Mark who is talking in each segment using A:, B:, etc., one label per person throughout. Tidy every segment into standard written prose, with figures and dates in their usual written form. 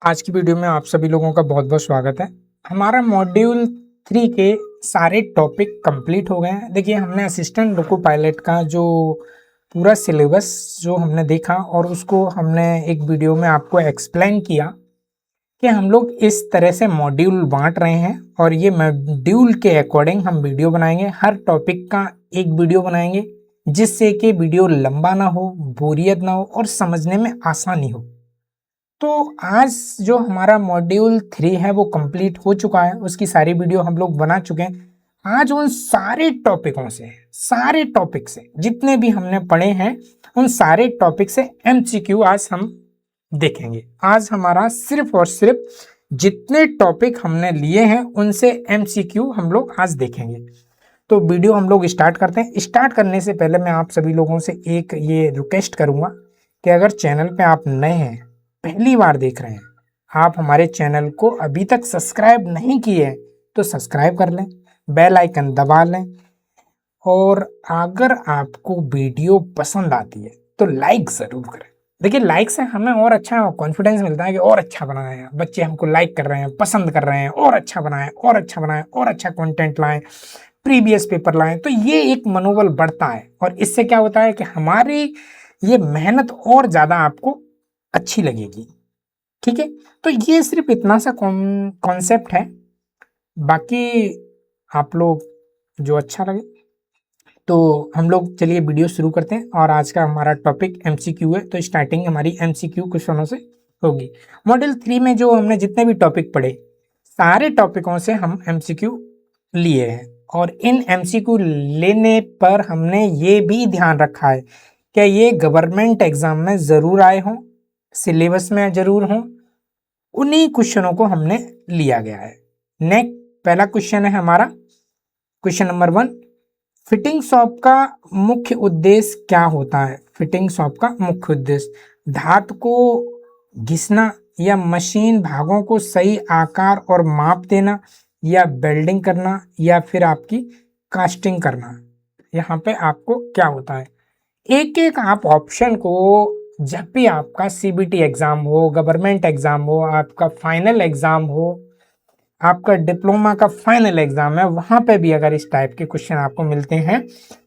A: आज की वीडियो में आप सभी लोगों का बहुत बहुत स्वागत है। हमारा मॉड्यूल 3 के सारे टॉपिक कंप्लीट हो गए हैं। देखिए, हमने असिस्टेंट लोको पायलट का जो पूरा सिलेबस जो हमने देखा और उसको हमने एक वीडियो में आपको एक्सप्लेन किया कि हम लोग इस तरह से मॉड्यूल बांट रहे हैं और ये मॉड्यूल के अकॉर्डिंग हम वीडियो बनाएंगे। हर टॉपिक का एक वीडियो बनाएंगे जिससे कि वीडियो लंबा ना हो, बोरियत ना हो और समझने में आसानी हो। तो आज जो हमारा मॉड्यूल 3 है वो कंप्लीट हो चुका है, उसकी सारी वीडियो हम लोग बना चुके हैं। आज उन सारे टॉपिक से जितने भी हमने पढ़े हैं उन सारे टॉपिक से एमसीक्यू आज हम देखेंगे। आज हमारा सिर्फ और सिर्फ जितने टॉपिक हमने लिए हैं उनसे एमसीक्यू हम लोग आज देखेंगे। तो वीडियो हम लोग स्टार्ट करते हैं। स्टार्ट करने से पहले मैं आप सभी लोगों से एक ये रिक्वेस्ट करूंगा कि अगर चैनल पे आप नए हैं, पहली बार देख रहे हैं, आप हमारे चैनल को अभी तक सब्सक्राइब नहीं किए हैं तो सब्सक्राइब कर लें, बेल आइकन दबा लें और अगर आपको वीडियो पसंद आती है तो लाइक ज़रूर करें। देखिए, लाइक से हमें और अच्छा कॉन्फिडेंस मिलता है कि और अच्छा बनाए हैं, बच्चे हमको लाइक कर रहे हैं, पसंद कर रहे हैं, और अच्छा बनाएं और अच्छा बनाएं और अच्छा कंटेंट लाएं, प्रीवियस पेपर लाएं। तो ये एक मनोबल बढ़ता है और इससे क्या होता है कि हमारी ये मेहनत और ज़्यादा आपको अच्छी लगेगी। ठीक है, तो ये सिर्फ इतना सा कॉन्सेप्ट है। बाकी आप लोग जो अच्छा लगे तो हम लोग चलिए वीडियो शुरू करते हैं। और आज का हमारा टॉपिक एमसीक्यू है, तो स्टार्टिंग हमारी एमसीक्यू क्वेश्चनों से होगी। मॉड्यूल 3 में जो हमने जितने भी टॉपिक पढ़े, सारे टॉपिकों से हम एमसीक्यू लिए हैं और इन एमसीक्यू लेने पर हमने ये भी ध्यान रखा है कि ये गवर्नमेंट एग्जाम में ज़रूर आए हों, सिलेबस में जरूर हों। उन्हीं क्वेश्चनों को हमने लिया गया है। नेक्स्ट पहला क्वेश्चन है हमारा, क्वेश्चन नंबर 1, फिटिंग शॉप का मुख्य उद्देश्य क्या होता है? फिटिंग शॉप का मुख्य उद्देश्य धातु को घिसना या मशीन भागों को सही आकार और माप देना या वेल्डिंग करना या फिर आपकी कास्टिंग करना। यहाँ पे आपको क्या होता है, एक एक आप ऑप्शन को, जब भी आपका सीबीटी एग्जाम हो, गवर्नमेंट एग्जाम हो, आपका फाइनल एग्जाम हो, आपका डिप्लोमा का फाइनल एग्जाम है, वहां पे भी अगर इस टाइप के क्वेश्चन आपको मिलते हैं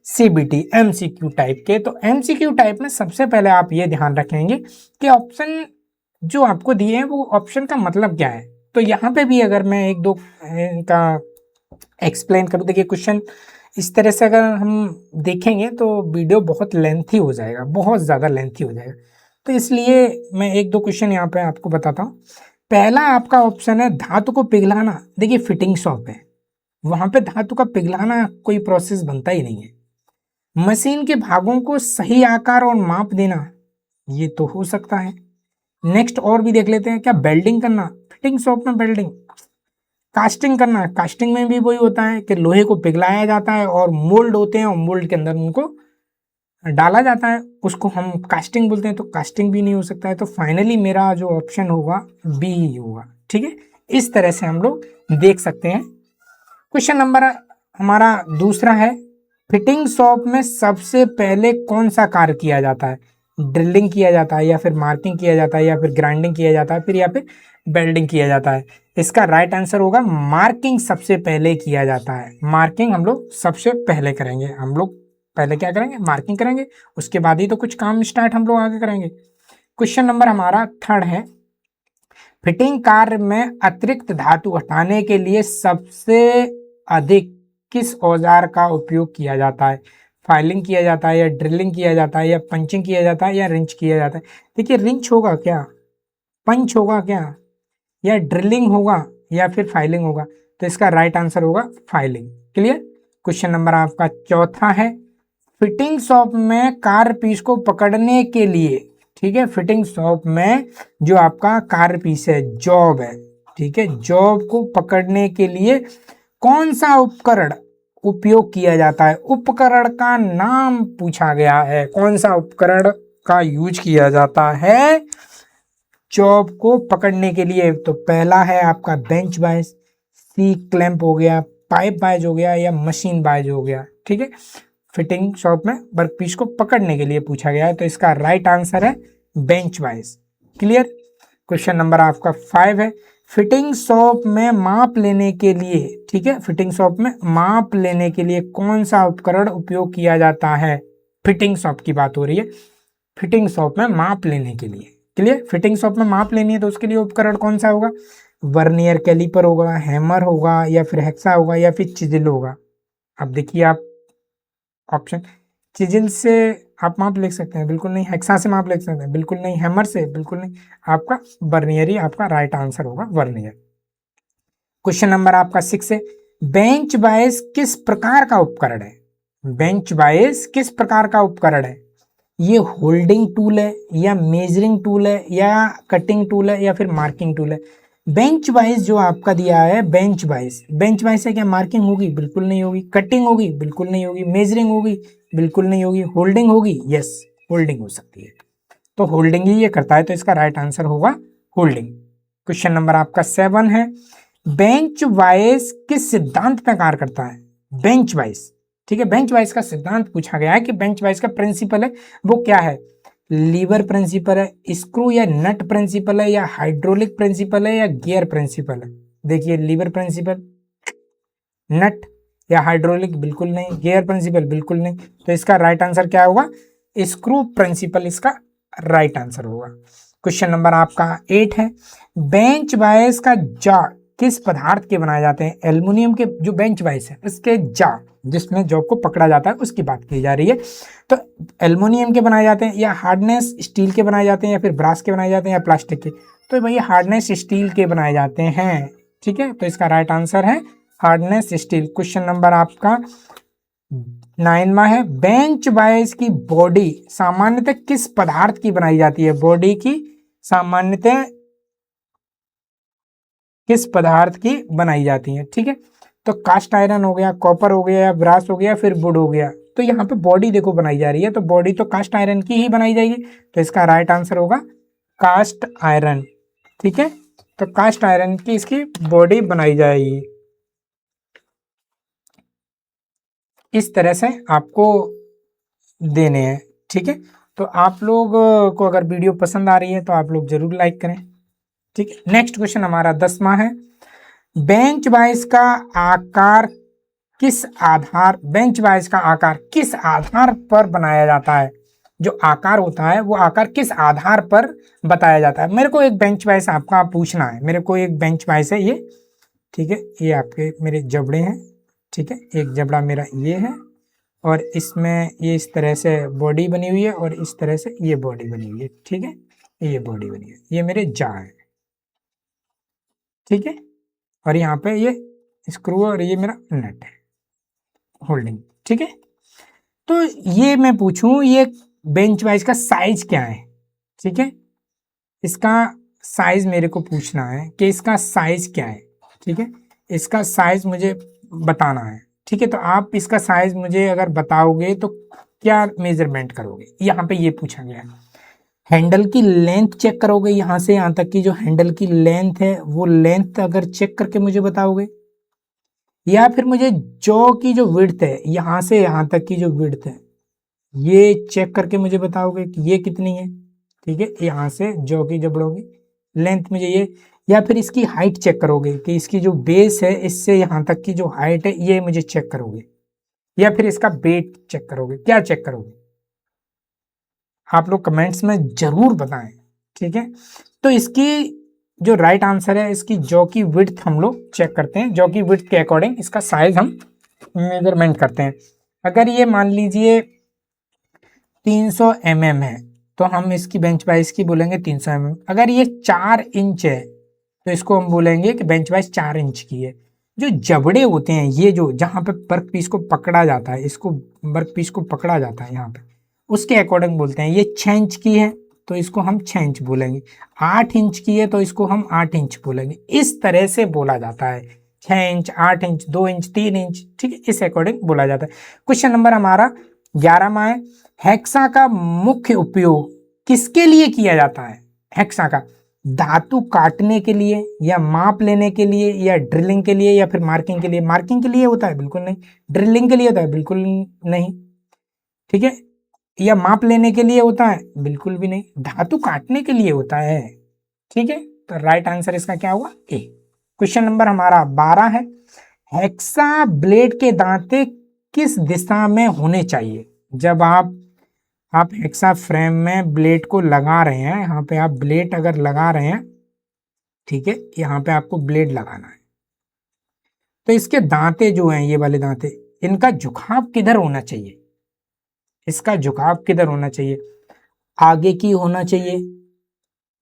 A: सीबीटी एमसीक्यू टाइप के, तो एमसीक्यू टाइप में सबसे पहले आप ये ध्यान रखेंगे कि ऑप्शन जो आपको दिए हैं वो ऑप्शन का मतलब क्या है। तो यहाँ पे भी अगर मैं एक दो का एक्सप्लेन करूँ, देखिए क्वेश्चन इस तरह से अगर हम देखेंगे तो वीडियो बहुत लेंथी हो जाएगा, बहुत ज़्यादा लेंथी हो जाएगा। तो इसलिए मैं एक दो क्वेश्चन यहाँ पे आपको बताता हूँ। पहला आपका ऑप्शन है धातु को पिघलाना। देखिए, फिटिंग शॉप है, वहाँ पे धातु का पिघलाना कोई प्रोसेस बनता ही नहीं है। मशीन के भागों को सही आकार और माप देना, ये तो हो सकता है। नेक्स्ट और भी देख लेते हैं, क्या वेल्डिंग करना, फिटिंग शॉप में वेल्डिंग। कास्टिंग करना, कास्टिंग में भी वही होता है कि लोहे को पिघलाया जाता है और मोल्ड होते हैं और मोल्ड के अंदर उनको डाला जाता है, उसको हम कास्टिंग बोलते हैं। तो कास्टिंग भी नहीं हो सकता है। तो फाइनली मेरा जो ऑप्शन होगा बी ही होगा। ठीक है, इस तरह से हम लोग देख सकते हैं। क्वेश्चन नंबर हमारा दूसरा है, फिटिंग शॉप में सबसे पहले कौन सा कार्य किया जाता है? ड्रिलिंग किया जाता है या फिर मार्किंग किया जाता है या फिर ग्राइंडिंग किया जाता है फिर या फिर वेल्डिंग किया जाता है? इसका राइट आंसर होगा मार्किंग सबसे पहले किया जाता है। मार्किंग हम लोग सबसे पहले करेंगे। हम लोग पहले क्या करेंगे? मार्किंग करेंगे, उसके बाद ही तो कुछ काम स्टार्ट हम लोग आगे करेंगे। क्वेश्चन नंबर हमारा थर्ड है, फिटिंग कार्य में अतिरिक्त धातु हटाने के लिए सबसे अधिक किस औजार का उपयोग किया जाता है? फाइलिंग किया जाता है या ड्रिलिंग किया जाता है या पंचिंग किया जाता है या रिंच किया जाता है? देखिए, रिंच होगा क्या, पंच होगा क्या, या ड्रिलिंग होगा या फिर फाइलिंग होगा? तो इसका राइट आंसर होगा फाइलिंग। क्लियर। क्वेश्चन नंबर आपका चौथा है, फिटिंग शॉप में कार्य पीस को पकड़ने के लिए, ठीक है, फिटिंग शॉप में जो आपका कार्य पीस है, जॉब है, ठीक है, जॉब को पकड़ने के लिए कौन सा उपकरण उपयोग किया जाता है? उपकरण का नाम पूछा गया है, कौन सा उपकरण का यूज किया जाता है जॉब को पकड़ने के लिए? तो पहला है आपका बेंच बाइज, सी क्लैंप हो गया, पाइप बाइज हो गया या मशीन बाइज हो गया। ठीक है, फिटिंग शॉप में वर्कपीस को पकड़ने के लिए पूछा गया है, तो इसका राइट आंसर है bench vice. Clear. Question number आपका 5 है, फिटिंग शॉप में माप लेने के लिए, ठीक है, फिटिंग शॉप में माप लेने के लिए कौन सा उपकरण उपयोग किया जाता है? फिटिंग शॉप की बात हो रही है, फिटिंग शॉप में माप लेने के लिए, क्लियर, फिटिंग शॉप में माप लेनी है तो उसके लिए उपकरण कौन सा होगा? वर्नियर कैलिपर होगा, हैमर होगा, या फिर हेक्सा होगा, या फिर चिजिल होगा। अब देखिए आप ऑप्शन, चिजिल से आप माप लिख सकते हैं, बिल्कुल नहीं। हेक्सा से माप लिख सकते हैं, बिल्कुल नहीं। हैमर से, बिल्कुल नहीं। आपका वर्नियर ही आपका राइट आंसर होगा, वर्नियर। क्वेश्चन नंबर आपका 6 है, बेंच बायस किस प्रकार का उपकरण है? बेंच बायस किस प्रकार का उपकरण है? ये होल्डिंग टूल है, या मेजरिंग टूल है, या कटिंग टूल है, या फिर मार्किंग टूल है? बेंच वाइज जो आपका दिया है, बेंच वाइज, बेंच वाइज से क्या मार्किंग होगी? बिल्कुल नहीं होगी। कटिंग होगी? बिल्कुल नहीं होगी। मेजरिंग होगी? बिल्कुल नहीं होगी। होल्डिंग होगी? यस, होल्डिंग हो सकती है, तो होल्डिंग ही ये करता है, तो इसका राइट आंसर होगा होल्डिंग। क्वेश्चन नंबर आपका 7 है, बेंच वाइज किस सिद्धांत पर कार्य करता है? बेंच वाइज, ठीक है, बेंच वाइज का सिद्धांत पूछा गया है कि बेंच वाइज का प्रिंसिपल है वो क्या है? लीवर प्रिंसिपल है, स्क्रू या नट प्रिंसिपल है, या हाइड्रोलिक प्रिंसिपल है, या गियर प्रिंसिपल है? देखिए, लीवर प्रिंसिपल, नट या हाइड्रोलिक, बिल्कुल नहीं। गियर प्रिंसिपल, बिल्कुल नहीं। तो इसका राइट आंसर क्या होगा? स्क्रू प्रिंसिपल इसका राइट आंसर होगा। क्वेश्चन नंबर आपका 8 है, बेंच वाइज का जा किस पदार्थ के बनाए जाते हैं? एल्युमिनियम के जो बेंच वाइज है उसके जा, जिसमें जॉब को पकड़ा जाता है, उसकी बात की जा रही है। तो एल्युमिनियम के बनाए जाते हैं, या हार्डनेस स्टील के बनाए जाते हैं, या फिर ब्रास के बनाए जाते हैं, या प्लास्टिक के? तो भैया हार्डनेस स्टील के बनाए जाते हैं, ठीक है, तो इसका राइट आंसर है हार्डनेस स्टील। क्वेश्चन नंबर आपका 9वां है, बेंच वाइज की बॉडी सामान्यतः किस पदार्थ की बनाई जाती है? बॉडी की सामान्यतः किस पदार्थ की बनाई जाती है? ठीक है, तो कास्ट आयरन हो गया, कॉपर हो गया, या ब्रास हो गया, फिर वुड हो गया। तो यहाँ पे बॉडी देखो बनाई जा रही है, तो बॉडी तो कास्ट आयरन की ही बनाई जाएगी, तो इसका राइट आंसर होगा कास्ट आयरन, ठीक है, तो कास्ट आयरन की इसकी बॉडी बनाई जाएगी। इस तरह से आपको देने हैं, ठीक है। तो आप लोग को अगर वीडियो पसंद आ रही है तो आप लोग जरूर लाइक करें, ठीक है। नेक्स्ट क्वेश्चन हमारा 10वां है, बेंच वाइज का आकार किस आधार, बेंच वाइज का आकार किस आधार पर बनाया जाता है? जो आकार होता है वो आकार किस आधार पर बताया जाता है? मेरे को एक बेंच वाइज आपका पूछना है, मेरे को एक बेंच वाइज है ये, ठीक है, ये आपके मेरे जबड़े हैं, ठीक है, एक जबड़ा मेरा ये है, और इसमें ये इस तरह से बॉडी बनी हुई है, और इस तरह से ये बॉडी बनी हुई है, ठीक है, ये बॉडी बनी है, ये मेरे जा है, ठीक है, और यहाँ पे ये स्क्रू और ये मेरा नट है, होल्डिंग, ठीक है। तो ये मैं पूछूं, ये बेंच वाइज का साइज क्या है? ठीक है, इसका साइज मेरे को पूछना है कि इसका साइज क्या है, ठीक है, इसका साइज मुझे बताना है, ठीक है। तो आप इसका साइज मुझे अगर बताओगे तो क्या मेजरमेंट करोगे? यहाँ पे ये पूछा गया है, हैंडल की लेंथ चेक करोगे, यहाँ से यहाँ तक की जो हैंडल की लेंथ है वो लेंथ अगर चेक करके मुझे बताओगे, या फिर मुझे जॉ की जो विड्थ है, यहाँ से यहाँ तक की जो विड्थ है ये चेक करके मुझे बताओगे कि ये कितनी है, ठीक है, यहाँ से जॉ की जबड़ों की लेंथ मुझे ये, या फिर इसकी हाइट चेक करोगे कि इसकी जो बेस है इससे यहाँ तक की जो हाइट है ये मुझे चेक करोगे, या फिर इसका वेट चेक करोगे, क्या चेक करोगे? आप लोग कमेंट्स में जरूर बताएं, ठीक है। तो इसकी जो राइट आंसर है, इसकी जॉ की विड्थ हम लोग चेक करते हैं, जॉ की विड्थ के अकॉर्डिंग इसका साइज हम मेजरमेंट करते हैं। अगर ये मान लीजिए 300 mm है तो हम इसकी बेंच वाइज की बोलेंगे 300 mm। अगर ये 4 इंच है तो इसको हम बोलेंगे कि बेंच वाइज 4 इंच की है। जो जबड़े होते हैं, ये जो जहाँ पे वर्क पीस को पकड़ा जाता है, इसको वर्क पीस को पकड़ा जाता है यहाँ पे, उसके अकॉर्डिंग बोलते हैं। ये 6 इंच की है तो इसको हम 6 इंच बोलेंगे, 8 इंच की है तो इसको हम 8 इंच बोलेंगे। इस तरह से बोला जाता है, 6 इंच, 8 इंच, 2 इंच, 3 इंच, ठीक है, इस अकॉर्डिंग बोला जाता है। क्वेश्चन नंबर हमारा 11वां है, हेक्सा का मुख्य उपयोग किसके लिए किया जाता है? हेक्सा का धातु काटने के लिए, या माप लेने के लिए, या ड्रिलिंग के लिए, या फिर मार्किंग के लिए? मार्किंग के लिए होता है? बिल्कुल नहीं। ड्रिलिंग के लिए होता है? बिल्कुल नहीं, ठीक है। या माप लेने के लिए होता है? बिल्कुल भी नहीं। धातु काटने के लिए होता है, ठीक है, तो राइट आंसर इसका क्या होगा? ए। क्वेश्चन नंबर हमारा 12 है, हेक्सा ब्लेड के दांते किस दिशा में होने चाहिए? जब आप हेक्सा फ्रेम में ब्लेड को लगा रहे हैं, यहाँ पे आप ब्लेड अगर लगा रहे हैं, ठीक है, यहाँ पे आपको ब्लेड लगाना है, तो इसके दांते जो हैं, ये वाले दांते, इनका झुकाव किधर होना चाहिए? इसका झुकाव किधर होना चाहिए? आगे की होना चाहिए,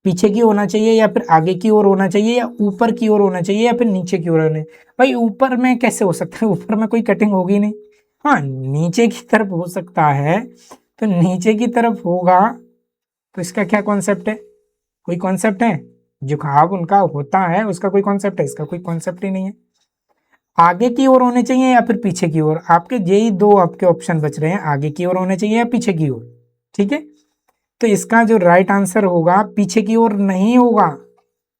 A: पीछे की होना चाहिए, या फिर आगे की ओर होना चाहिए, या ऊपर की ओर होना चाहिए, या फिर नीचे की ओर होना? भाई ऊपर में कैसे हो सकता है? ऊपर में कोई कटिंग होगी नहीं। हाँ, नीचे की तरफ हो सकता है, तो नीचे की तरफ होगा, तो इसका क्या कॉन्सेप्ट है? कोई कॉन्सेप्ट है? झुकाव उनका होता है, उसका कोई कॉन्सेप्ट है? इसका कोई कॉन्सेप्ट ही नहीं है। आगे की ओर होने चाहिए या फिर पीछे की ओर? आपके यही दो आपके ऑप्शन बच रहे हैं, आगे की ओर होने चाहिए या पीछे की ओर। ठीक है, तो इसका जो राइट आंसर होगा पीछे की ओर नहीं होगा,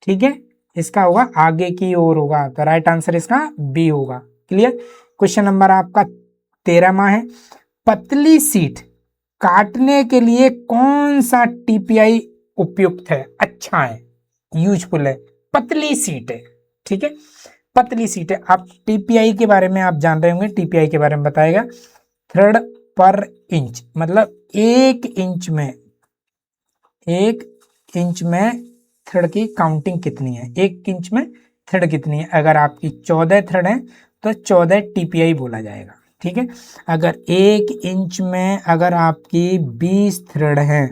A: ठीक है, इसका होगा आगे की ओर होगा, तो राइट आंसर इसका बी होगा। क्लियर? क्वेश्चन नंबर आपका 13वां है, पतली सीट काटने के लिए कौन सा टीपीआई उपयुक्त है, अच्छा है, यूजफुल है? पतली सीट है, ठीक है, पतली सीट है। आप टीपीआई के बारे में आप जान रहे होंगे, टीपीआई के बारे में बताएगा, थ्रेड पर इंच, मतलब 1 इंच में थ्रेड की काउंटिंग कितनी है, 1 इंच में थ्रेड कितनी है? अगर आपकी 14 थ्रेड है तो 14 टीपीआई बोला जाएगा, ठीक है। अगर 1 इंच में अगर आपकी 20 थ्रेड है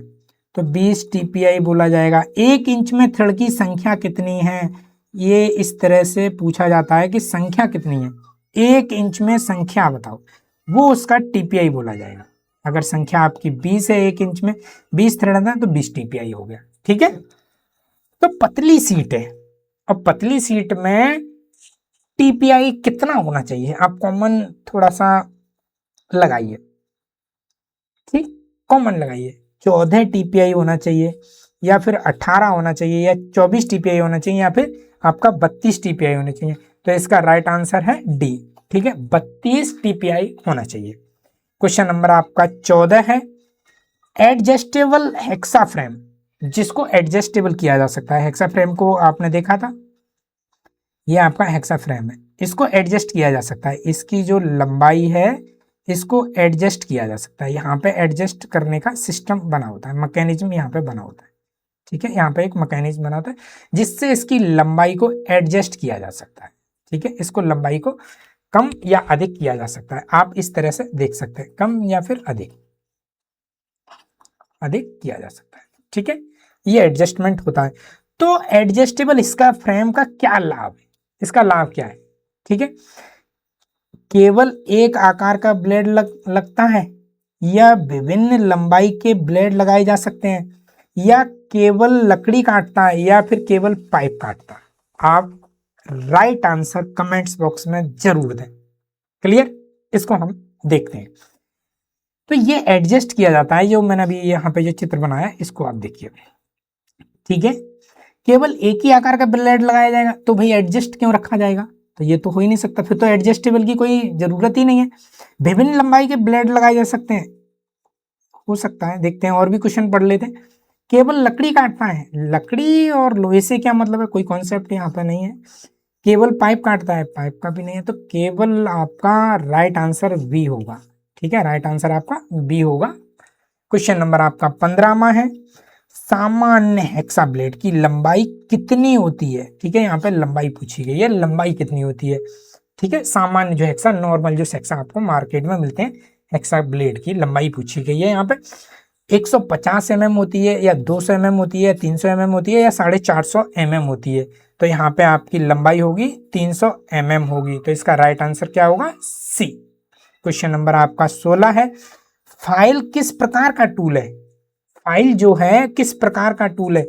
A: तो 20 टीपीआई बोला जाएगा। 1 इंच में थ्रेड की संख्या कितनी है, ये इस तरह से पूछा जाता है कि संख्या कितनी है, 1 इंच में संख्या बताओ, वो उसका टीपीआई बोला जाएगा। अगर संख्या आपकी 20 है, 1 इंच में 20 थ्रेड है तो 20 टीपीआई हो गया, ठीक है। तो पतली सीट है, अब पतली सीट में टीपीआई कितना होना चाहिए? आप कॉमन थोड़ा सा लगाइए, ठीक, कॉमन लगाइए, 14 टीपीआई होना चाहिए, या फिर 18 होना चाहिए, या 24 टीपीआई होना चाहिए, या फिर आपका 32 टीपीआई होना चाहिए? तो इसका राइट आंसर है डी, ठीक है, 32 टीपीआई होना चाहिए। क्वेश्चन नंबर आपका 14 है, एडजस्टेबल हेक्सा फ्रेम, जिसको एडजस्टेबल किया जा सकता है, हेक्सा फ्रेम को आपने देखा था, ये आपका हेक्सा फ्रेम है, इसको एडजस्ट किया जा सकता है, इसकी जो लंबाई है इसको एडजस्ट किया जा सकता है, यहाँ पे एडजस्ट करने का सिस्टम बना होता है, मैकेनिज्म यहाँ पे बना होता है, ठीक है, यहाँ पे एक मैकेनिज्म बना होता है जिससे इसकी लंबाई को एडजस्ट किया जा सकता है, ठीक है, इसको लंबाई को कम या अधिक किया जा सकता है, आप इस तरह से देख सकते हैं, कम या फिर अधिक किया जा सकता है, ठीक है, ये एडजस्टमेंट होता है। तो एडजस्टेबल इसका फ्रेम का क्या लाभ है, इसका लाभ क्या है, ठीक है, केवल एक आकार का ब्लेड लगता है, या विभिन्न लंबाई के ब्लेड लगाए जा सकते हैं, या केवल लकड़ी काटता है, या फिर केवल पाइप काटता है? आप राइट आंसर कमेंट्स बॉक्स में जरूर दें। क्लियर? इसको हम देखते हैं। तो ये एडजस्ट किया जाता है, जो मैंने अभी यहाँ पे जो चित्र बनाया इसको आप देखिए, ठीक है, केवल एक ही आकार का ब्लेड लगाया जाएगा, तो भाई एडजस्ट क्यों रखा जाएगा? तो ये तो हो ही नहीं सकता, फिर तो एडजस्टेबल की कोई जरूरत ही नहीं है। विभिन्न लंबाई के ब्लेड लगाए जा सकते हैं, हो सकता है, देखते हैं और भी क्वेश्चन पढ़ लेते हैं। केवल लकड़ी काटता है, लकड़ी और लोहे से क्या मतलब है, कोई कॉन्सेप्ट यहाँ पे नहीं है। केवल पाइप काटता है, पाइप का भी नहीं है, तो केवल आपका राइट आंसर बी होगा, ठीक है, राइट आंसर आपका बी होगा। क्वेश्चन नंबर आपका 15वां है, सामान्य हेक्सा ब्लेड की लंबाई कितनी होती है? ठीक है, यहाँ पे लंबाई पूछी गई है, लंबाई कितनी होती है, ठीक है, सामान्य जो हेक्सा, नॉर्मल जो हेक्सा आपको मार्केट में मिलते हैं, हेक्सा ब्लेड की लंबाई पूछी गई है। यहाँ पे 150 mm होती है, या 200 mm होती है, 300 mm होती है, या 450 mm होती है? तो यहाँ पे आपकी लंबाई होगी 300 mm होगी, तो इसका राइट आंसर क्या होगा? सी। क्वेश्चन नंबर आपका 16 है, फाइल किस प्रकार का टूल है? फाइल जो है किस प्रकार का टूल है?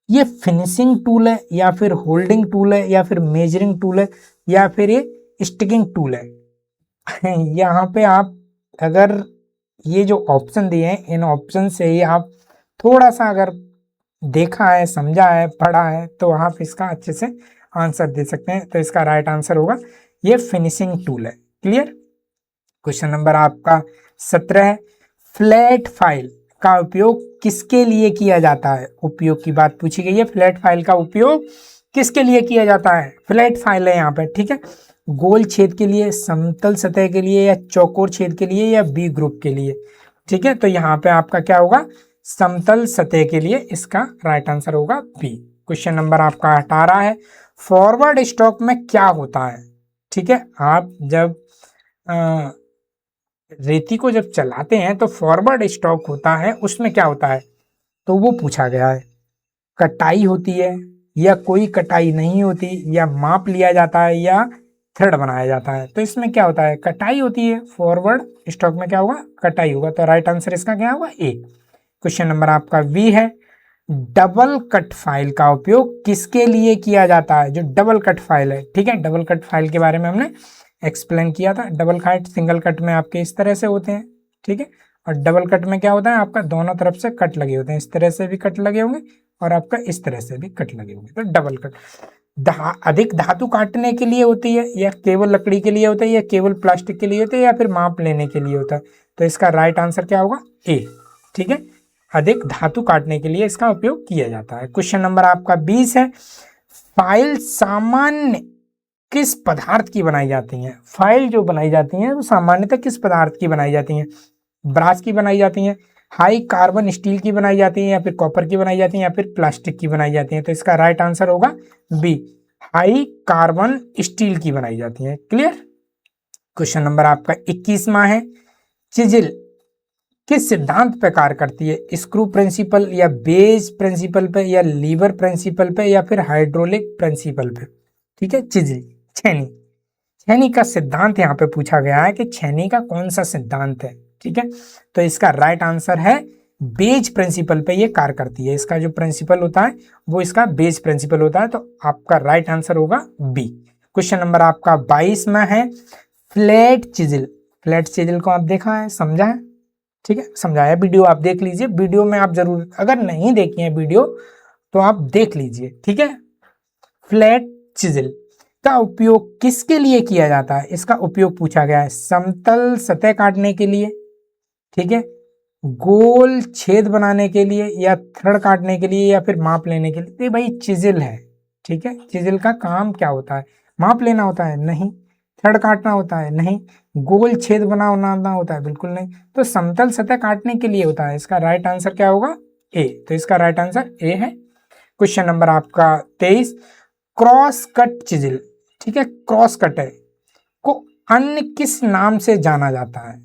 A: ये फिनिशिंग टूल है, या फिर होल्डिंग टूल है, या फिर मेजरिंग टूल है, या फिर ये स्टिकिंग टूल है? यहाँ पे आप अगर ये जो ऑप्शन दिए हैं, इन ऑप्शन से ही आप थोड़ा सा अगर देखा है, समझा है, पढ़ा है, तो आप इसका अच्छे से आंसर दे सकते हैं। तो इसका राइट आंसर होगा ये फिनिशिंग टूल है। क्लियर? क्वेश्चन नंबर आपका 17 है, फ्लैट फाइल का उपयोग किसके लिए किया जाता है? उपयोग की बात पूछी गई है। फ्लैट फाइल का उपयोग किसके लिए किया जाता है? फ्लैट फाइल है यहाँ पे, ठीक है। गोल छेद के लिए, समतल सतह के लिए, या चौकोर छेद के लिए, या बी ग्रुप के लिए, ठीक है। तो यहाँ पे आपका क्या होगा? समतल सतह के लिए इसका राइट आंसर होगा बी। क्वेश्चन नंबर आपका 18 है, फॉरवर्ड स्टॉक में क्या होता है? ठीक है, आप जब रेती को जब चलाते हैं तो फॉरवर्ड स्टॉक होता है, उसमें क्या होता है? तो वो पूछा गया है। कटाई होती है, या कोई कटाई नहीं होती, या माप लिया जाता है, या थ्रेड बनाया जाता है? तो इसमें क्या होता है? कटाई होती है। फॉरवर्ड स्टॉक में क्या होगा? कटाई होगा। तो राइट आंसर इसका क्या होगा? ए। क्वेश्चन नंबर आपका बी है, डबल कट फाइल का उपयोग किसके लिए किया जाता है? जो डबल कट फाइल है, ठीक है, डबल कट फाइल के बारे में हमने एक्सप्लेन किया था। डबल कट, सिंगल कट में आपके इस तरह से होते हैं, ठीक है, और डबल कट में क्या होता है? आपका दोनों तरफ से कट लगे होते हैं, इस तरह से भी कट लगे होंगे और आपका इस तरह से भी कट लगे होंगे। तो डबल कट अधिक धातु काटने के लिए होती है, या केवल लकड़ी के लिए होता है, या केवल प्लास्टिक के लिए होता है, या फिर माप लेने के लिए होता है? तो इसका राइट आंसर क्या होगा? ए, ठीक है, अधिक धातु काटने के लिए इसका उपयोग किया जाता है। क्वेश्चन नंबर आपका 20 है, फाइल सामान्य किस पदार्थ की बनाई जाती हैं? फाइल जो बनाई जाती हैं वो सामान्यतः किस पदार्थ की बनाई जाती हैं? ब्रास की बनाई जाती हैं, हाई कार्बन स्टील की बनाई जाती हैं, या फिर कॉपर की बनाई जाती हैं, या फिर प्लास्टिक की बनाई जाती हैं? तो इसका राइट आंसर होगा बी, हाई कार्बन स्टील की बनाई जाती हैं। क्लियर। क्वेश्चन नंबर आपका 21वां है, चिजिल किस सिद्धांत पे कार्य करती है? स्क्रू प्रिंसिपल, या बेज प्रिंसिपल पे, या लीवर प्रिंसिपल पे, या फिर हाइड्रोलिक प्रिंसिपल पे? ठीक है, चिजिल, छेनी, छेनी का सिद्धांत यहाँ पे पूछा गया है कि छेनी का कौन सा सिद्धांत है, ठीक है। तो इसका राइट आंसर है बेज प्रिंसिपल पे ये कार्य करती है। इसका जो प्रिंसिपल होता है वो इसका बेज प्रिंसिपल होता है। तो आपका राइट आंसर होगा बी। क्वेश्चन नंबर आपका 22 में है, फ्लैट चिजिल, फ्लैट चिजिल को आप देखा है, समझा है, ठीक है, समझाया। वीडियो आप देख लीजिए, वीडियो में आप जरूर, अगर नहीं देखी है वीडियो तो आप देख लीजिए, ठीक है। फ्लैट चिजिल का उपयोग किसके लिए किया जाता है? इसका उपयोग पूछा गया है समतल सतह काटने के लिए, ठीक है, गोल छेद बनाने के लिए, या थ्रेड काटने के लिए, या फिर माप लेने के लिए? तो भाई चिजिल है, ठीक है। चिजिल का काम क्या होता है? माप लेना होता है? नहीं। थ्रेड काटना होता है? नहीं। गोल छेद बनाना होता है? बिल्कुल नहीं। तो समतल सतह काटने के लिए होता है। इसका राइट आंसर क्या होगा? ए। तो इसका राइट आंसर ए है। क्वेश्चन नंबर आपका 23, क्रॉस कट चिजिल, ठीक है, क्रॉस कट है को अन्य किस नाम से जाना जाता है?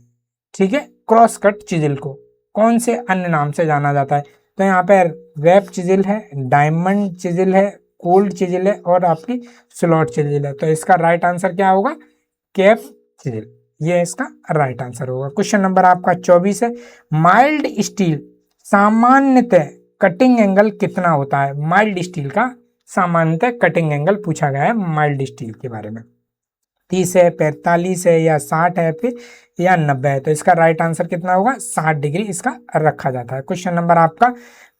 A: ठीक है, क्रॉस कट चिजिल को कौन से अन्य नाम से जाना जाता है? तो यहाँ पे वेब चिजिल है, डायमंड चिजिल है, कोल्ड चिजिल है, और आपकी स्लॉट चिजिल है। तो इसका राइट आंसर क्या होगा? कैप चिजिल, ये इसका राइट आंसर होगा। क्वेश्चन नंबर आपका 24 है, माइल्ड स्टील सामान्यतः कटिंग एंगल कितना होता है? माइल्ड स्टील का सामान्यतः कटिंग एंगल पूछा गया है माइल्ड स्टील के बारे में। 30 है, 45 है, या 60 है, फिर या 90 है? तो इसका राइट आंसर कितना होगा? 60 डिग्री इसका रखा जाता है। क्वेश्चन नंबर आपका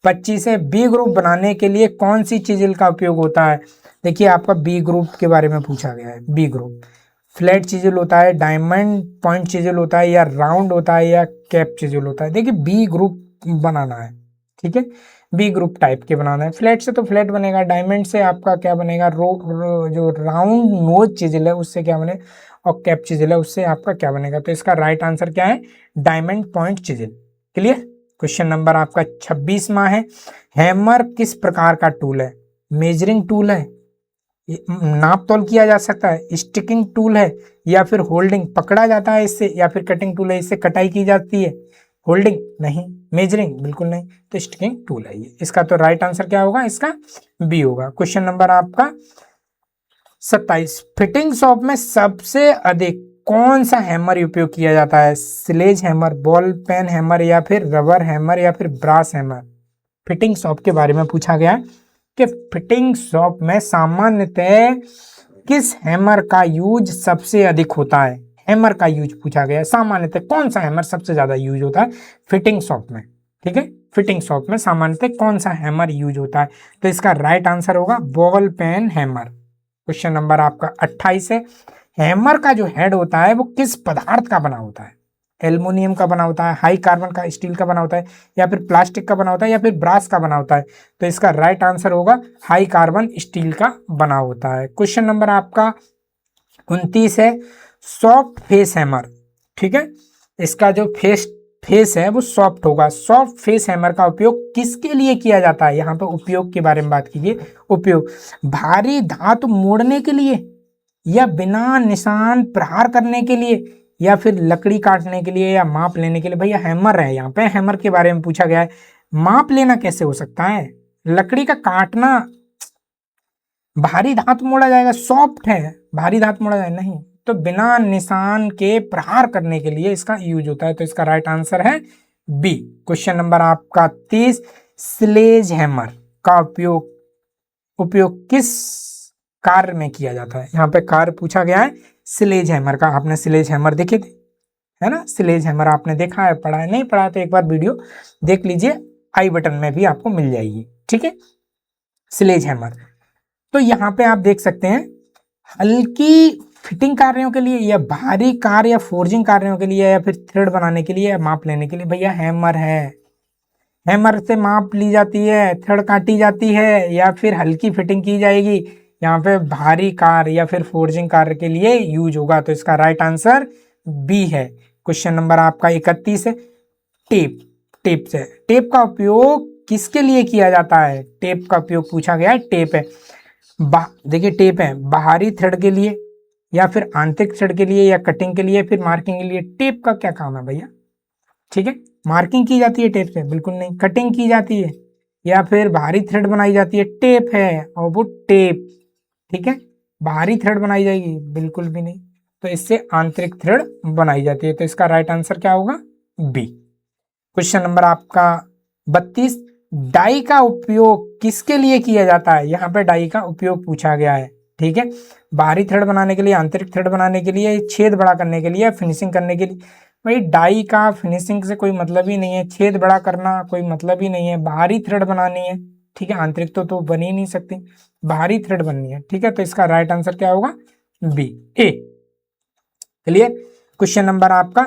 A: 25 है, बी ग्रुप बनाने के लिए कौन सी चिजिल का उपयोग होता है? देखिए, आपका बी ग्रुप के बारे में पूछा गया है। बी ग्रुप फ्लैट चिजिल होता है, डायमंड पॉइंट चिजिल होता है, या राउंड होता है, या कैप चिजिल होता है? देखिए, बी ग्रुप बनाना है, ठीक है, बी ग्रुप टाइप के बनाना है। फ्लैट से तो फ्लैट बनेगा, डायमंड से आपका क्या बनेगा? जो राउंड नोज चिजिल है उससे क्या बने, और कैप चिजिल है उससे आपका क्या बनेगा? तो इसका राइट आंसर क्या है? Diamond point chisel. Clear. Question number आपका 26वां है, हैमर किस प्रकार का टूल है? मेजरिंग टूल है, नाप तोल किया जा सकता है, स्टिकिंग टूल है, या फिर होल्डिंग, पकड़ा जाता है इससे, या फिर कटिंग टूल है, इससे कटाई की जाती है? होल्डिंग नहीं, मेजरिंग बिल्कुल नहीं, तो स्टिकिंग टूल है ये। इसका तो राइट आंसर क्या होगा? इसका बी होगा। क्वेश्चन नंबर आपका 27, फिटिंग शॉप में सबसे अधिक कौन सा हैमर उपयोग किया जाता है? Sledge hammer, ball peen hammer, या फिर रबर हैमर, या फिर ब्रास हैमर? फिटिंग शॉप के बारे में पूछा गया है कि फिटिंग शॉप में सामान्यतः किस हैमर का यूज सबसे अधिक होता है? हैमर का यूज पूछा गया है, सामान्यतः कौन सा हैमर सबसे ज्यादा यूज होता है फिटिंग शॉप में? ठीक है, फिटिंग शॉप में सामान्यतः कौन सा हैमर यूज होता है? तो इसका राइट आंसर होगा ball peen hammer. Question number आपका 28 है, हैमर का जो हेड होता है वो किस पदार्थ का बना होता है? एल्युमिनियम का बना होता है, हाई कार्बन का स्टील का बना होता है, या फिर प्लास्टिक का बना होता है, या फिर ब्रास का बना होता है? तो इसका राइट आंसर होगा हाई कार्बन स्टील का बना होता है। क्वेश्चन नंबर आपका 29 है, सॉफ्ट फेस हैमर। ठीक है, इसका जो फेस है वो सॉफ्ट होगा। सॉफ्ट फेस हैमर का उपयोग किसके लिए किया जाता है? यहाँ पे उपयोग के बारे में बात कीजिए। उपयोग भारी धातु मोड़ने के लिए, या बिना निशान प्रहार करने के लिए, या फिर लकड़ी काटने के लिए, या माप लेने के लिए। भैया हैमर है, यहाँ पे हैमर के बारे में पूछा गया है। माप लेना कैसे हो सकता है? लकड़ी का काटना, भारी धातु मोड़ा जाएगा, सॉफ्ट है, भारी धातु मोड़ा जाएगा नहीं। तो बिना निशान के प्रहार करने के लिए इसका यूज होता है। तो इसका राइट आंसर है बी। क्वेश्चन नंबर आपका 30, स्लेज हैमर का उपयोग किस कार्य में किया जाता है? यहाँ पे कार्य पूछा गया है स्लेज हैमर का। आपने स्लेज हैमर देखे थे, है ना? स्लेज हैमर आपने देखा है, पढ़ा है? नहीं पढ़ा तो एक बार वीडियो देख लीजिए, आई बटन में भी आपको मिल जाएगी। ठीक है, स्लेज हैमर। तो यहाँ पे आप देख सकते हैं, हल्की फिटिंग कार्यों के लिए, या भारी कार्य या फोर्जिंग कार्यों के लिए, या फिर थ्रेड बनाने के लिए, या माप लेने के लिए। भैया हैमर है, हैमर से माप ली जाती है, थ्रेड काटी जाती है, या फिर हल्की फिटिंग की जाएगी। यहाँ पे भारी कार्य या फिर फोर्जिंग कार्य के लिए यूज होगा। तो इसका राइट आंसर बी है। क्वेश्चन नंबर आपका 31 है, टेप। टेप से, टेप का उपयोग किसके लिए किया जाता है? टेप का उपयोग पूछा गया है, टेप है। देखिए टेप है बाहरी थ्रेड के लिए, या फिर आंतरिक थ्रेड के लिए, या कटिंग के लिए, फिर मार्किंग के लिए। टेप का क्या काम है भैया? ठीक है, मार्किंग की जाती है टेप से? बिल्कुल नहीं। कटिंग की जाती है, या फिर बाहरी थ्रेड बनाई जाती है? टेप है और वो टेप। ठीक है, बाहरी थ्रेड बनाई जाएगी? बिल्कुल भी नहीं। तो इससे आंतरिक थ्रेड बनाई जाती है। तो इसका राइट आंसर क्या होगा? बी। क्वेश्चन नंबर आपका 32, डाई का उपयोग किसके लिए किया जाता है? यहाँ पे डाई का उपयोग पूछा गया है। ठीक है, बाहरी थ्रेड बनाने के लिए, आंतरिक थ्रेड बनाने के लिए, छेद बड़ा करने के लिए, फिनिशिंग करने के लिए। भाई डाई का फिनिशिंग से कोई मतलब ही नहीं है, छेद बड़ा करना कोई मतलब ही नहीं है। बाहरी थ्रेड बनानी है, ठीक है, आंतरिक तो बन ही नहीं सकती, बाहरी थ्रेड बननी है। ठीक है, तो इसका राइट आंसर क्या होगा? बी, ए। क्लियर? क्वेश्चन नंबर आपका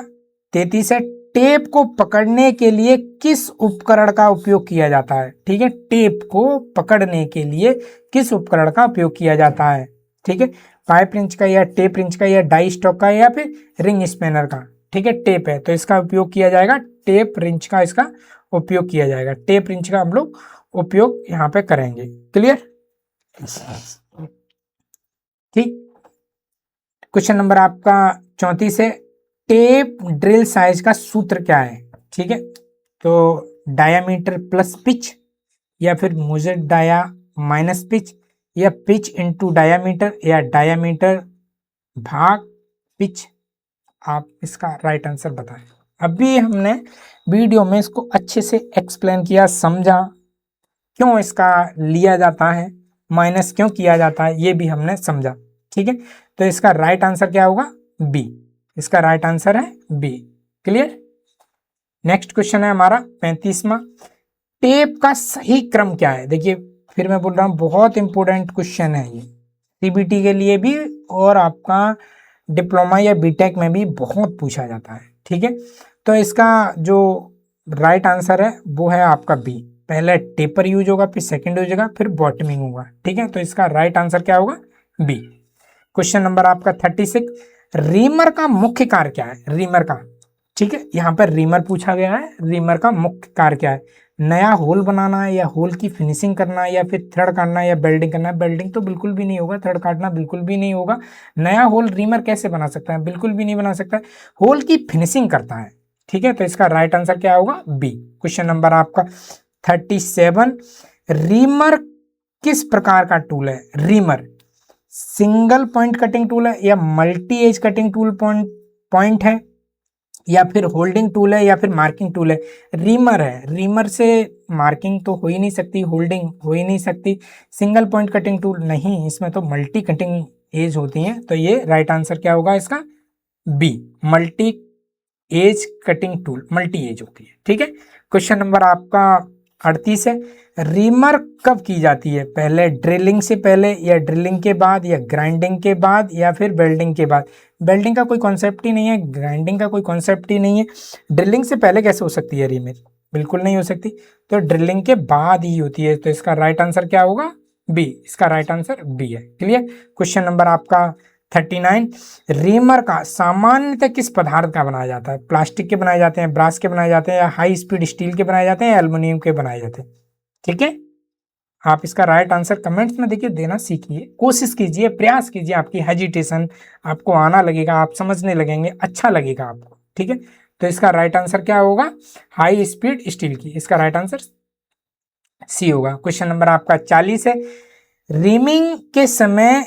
A: 33 है, टेप को पकड़ने के लिए किस उपकरण का उपयोग किया जाता है? ठीक है, टेप को पकड़ने के लिए किस उपकरण का उपयोग किया जाता है? ठीक है, पाइप रिंच का, या टेप रिंच का, या डाई स्टॉक का, या फिर रिंग स्पेनर का? ठीक है, टेप है तो इसका उपयोग किया जाएगा, टेप रिंच का इसका उपयोग किया जाएगा। टेप रिंच का हम लोग उपयोग यहाँ पे करेंगे। क्लियर? ठीक। क्वेश्चन नंबर आपका 34 है, टेप ड्रिल साइज का सूत्र क्या है? ठीक है, तो डायामीटर प्लस पिच, या फिर मोजेड डाया माइनस पिच, या पिच इनटू डायामीटर, या डायामीटर भाग पिच। आप इसका राइट आंसर बताएं। अभी हमने वीडियो में इसको अच्छे से एक्सप्लेन किया, समझा क्यों इसका लिया जाता है, माइनस क्यों किया जाता है, ये भी हमने समझा। ठीक है, तो इसका राइट आंसर क्या होगा? बी। इसका राइट आंसर है बी। क्लियर? नेक्स्ट क्वेश्चन है हमारा 35वां, टेप का सही क्रम क्या है? देखिए फिर मैं बोल रहा हूँ, बहुत इंपॉर्टेंट क्वेश्चन है ये, सीबीटी के लिए भी और आपका डिप्लोमा या बीटेक में भी बहुत पूछा जाता है। ठीक है, तो इसका जो राइट आंसर है वो है आपका बी। पहले टेपर यूज होगा, फिर सेकंड यूज होगा, फिर बॉटमिंग होगा। ठीक है, तो इसका राइट आंसर क्या होगा? बी। क्वेश्चन नंबर आपका 36, रीमर का मुख्य कार्य क्या है? रीमर का, ठीक है, यहाँ पर रीमर पूछा गया है, रीमर का मुख्य कार्य क्या है? नया होल बनाना है, या होल की फिनिशिंग करना है, या फिर थ्रेड काटना, या बेल्डिंग करना है? बेल्डिंग तो बिल्कुल भी नहीं होगा, थ्रेड काटना बिल्कुल भी नहीं होगा। नया होल रीमर कैसे बना सकता है? बिल्कुल भी नहीं बना सकता है। होल की फिनिशिंग करता है। ठीक है, तो इसका राइट आंसर क्या होगा? बी। क्वेश्चन नंबर आपका 37, रीमर किस प्रकार का टूल है? Reamer single point cutting tool है, या multi edge cutting tool point है, या फिर होल्डिंग टूल है, या फिर मार्किंग टूल है? रीमर है, रीमर से मार्किंग तो हो ही नहीं सकती, होल्डिंग हो ही नहीं सकती, सिंगल पॉइंट कटिंग टूल नहीं, इसमें तो मल्टी कटिंग एज होती है। तो ये राइट आंसर क्या होगा इसका? B, multi edge cutting tool, multi edge होती है। ठीक है, क्वेश्चन नंबर आपका 38 है, रीमर कब की जाती है, पहले ड्रिलिंग से पहले या ड्रिलिंग के बाद या ग्राइंडिंग के बाद या फिर वेल्डिंग के बाद। वेल्डिंग का कोई कॉन्सेप्ट ही नहीं है, ग्राइंडिंग का कोई कॉन्सेप्ट ही नहीं है, ड्रिलिंग से पहले कैसे हो सकती है रीमिल, बिल्कुल नहीं हो सकती, तो ड्रिलिंग के बाद ही होती है। तो इसका राइट आंसर क्या होगा, बी, इसका राइट आंसर बी है। क्लियर। क्वेश्चन नंबर आपका 39, रीमर का सामान्यतः किस पदार्थ का बनाया जाता है, प्लास्टिक के बनाए जाते हैं, ब्रास के बनाए जाते हैं, या हाई स्पीड स्टील के बनाए जाते हैं, या एल्युमिनियम के बनाए जाते हैं। ठीक है, आप इसका राइट आंसर कमेंट्स में देखिए देना सीखिए, कोशिश कीजिए, प्रयास कीजिए, आपकी हेजिटेशन आपको आना लगेगा, आप समझने लगेंगे, अच्छा लगेगा आपको। ठीक है, तो इसका राइट आंसर क्या होगा, हाई स्पीड स्टील की, इसका राइट आंसर सी होगा। क्वेश्चन नंबर आपका 40 है, रीमिंग के समय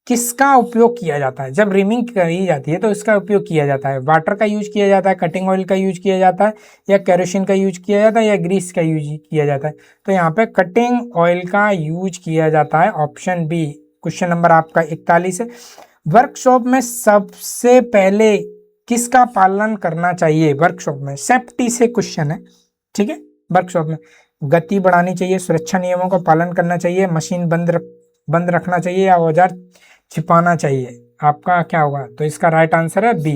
A: किसका उपयोग किया जाता है, जब रीमिंग करी जाती है तो इसका उपयोग किया जाता है, वाटर का यूज किया जाता है, कटिंग ऑयल का यूज किया जाता है, या केरोसिन का यूज किया जाता है, या ग्रीस का यूज किया जाता है। तो यहाँ पे कटिंग ऑयल का यूज किया जाता है, ऑप्शन बी। क्वेश्चन नंबर आपका 41 है, वर्कशॉप में सबसे पहले किसका पालन करना चाहिए, वर्कशॉप में सेफ्टी से क्वेश्चन है। ठीक है, वर्कशॉप में गति बढ़ानी चाहिए, सुरक्षा नियमों का पालन करना चाहिए, मशीन बंद रखना चाहिए, या औजार छिपाना चाहिए, आपका क्या होगा, तो इसका राइट आंसर है बी,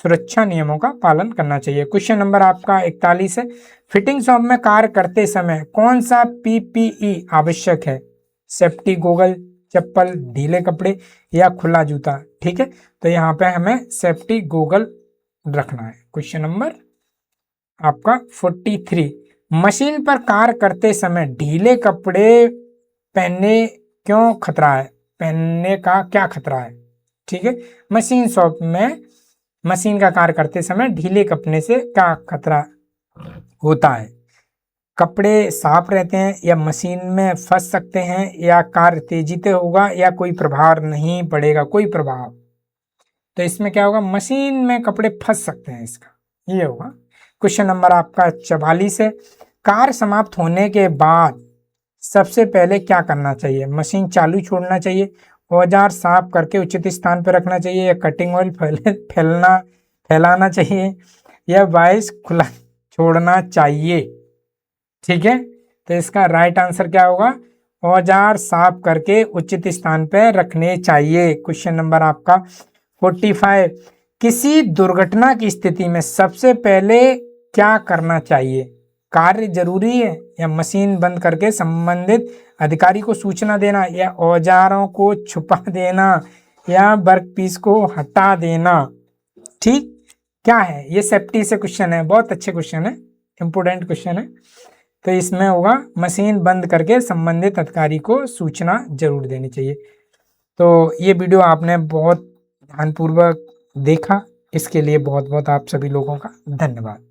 A: सुरक्षा नियमों का पालन करना चाहिए। क्वेश्चन नंबर आपका 41 है, फिटिंग शॉप में कार्य करते समय कौन सा पीपीई आवश्यक है, सेफ्टी गोगल, चप्पल, ढीले कपड़े, या खुला जूता। ठीक है, तो यहाँ पे हमें सेफ्टी गोगल रखना है। क्वेश्चन नंबर आपका 43, मशीन पर कार्य करते समय ढीले कपड़े पहनने क्यों खतरा है, पहनने का क्या खतरा है। ठीक है, मशीन शॉप में मशीन का कार्य करते समय ढीले कपड़े से क्या खतरा होता है, कपड़े साफ रहते हैं, या मशीन में फंस सकते हैं, या कार्य तेजी से होगा, या कोई प्रभाव नहीं पड़ेगा, कोई प्रभाव। तो इसमें क्या होगा, मशीन में कपड़े फंस सकते हैं, इसका ये होगा। क्वेश्चन नंबर आपका 44 है, कार्य समाप्त होने के बाद सबसे पहले क्या करना चाहिए, मशीन चालू छोड़ना चाहिए, औजार साफ करके उचित स्थान पर रखना चाहिए, या कटिंग ऑयल फैलाना चाहिए, या वाइस खुला छोड़ना चाहिए। ठीक है, तो इसका राइट आंसर क्या होगा, औजार साफ करके उचित स्थान पर रखने चाहिए। क्वेश्चन नंबर आपका 45, किसी दुर्घटना की स्थिति में सबसे पहले क्या करना चाहिए, कार्य जरूरी है, या मशीन बंद करके संबंधित अधिकारी को सूचना देना, या औजारों को छुपा देना, या वर्कपीस को हटा देना। ठीक, क्या है ये, सेफ्टी से क्वेश्चन है, बहुत अच्छे क्वेश्चन है, इंपोर्टेंट क्वेश्चन है। तो इसमें होगा मशीन बंद करके संबंधित अधिकारी को सूचना जरूर देनी चाहिए। तो ये वीडियो आपने बहुत ध्यानपूर्वक देखा, इसके लिए बहुत बहुत आप सभी लोगों का धन्यवाद।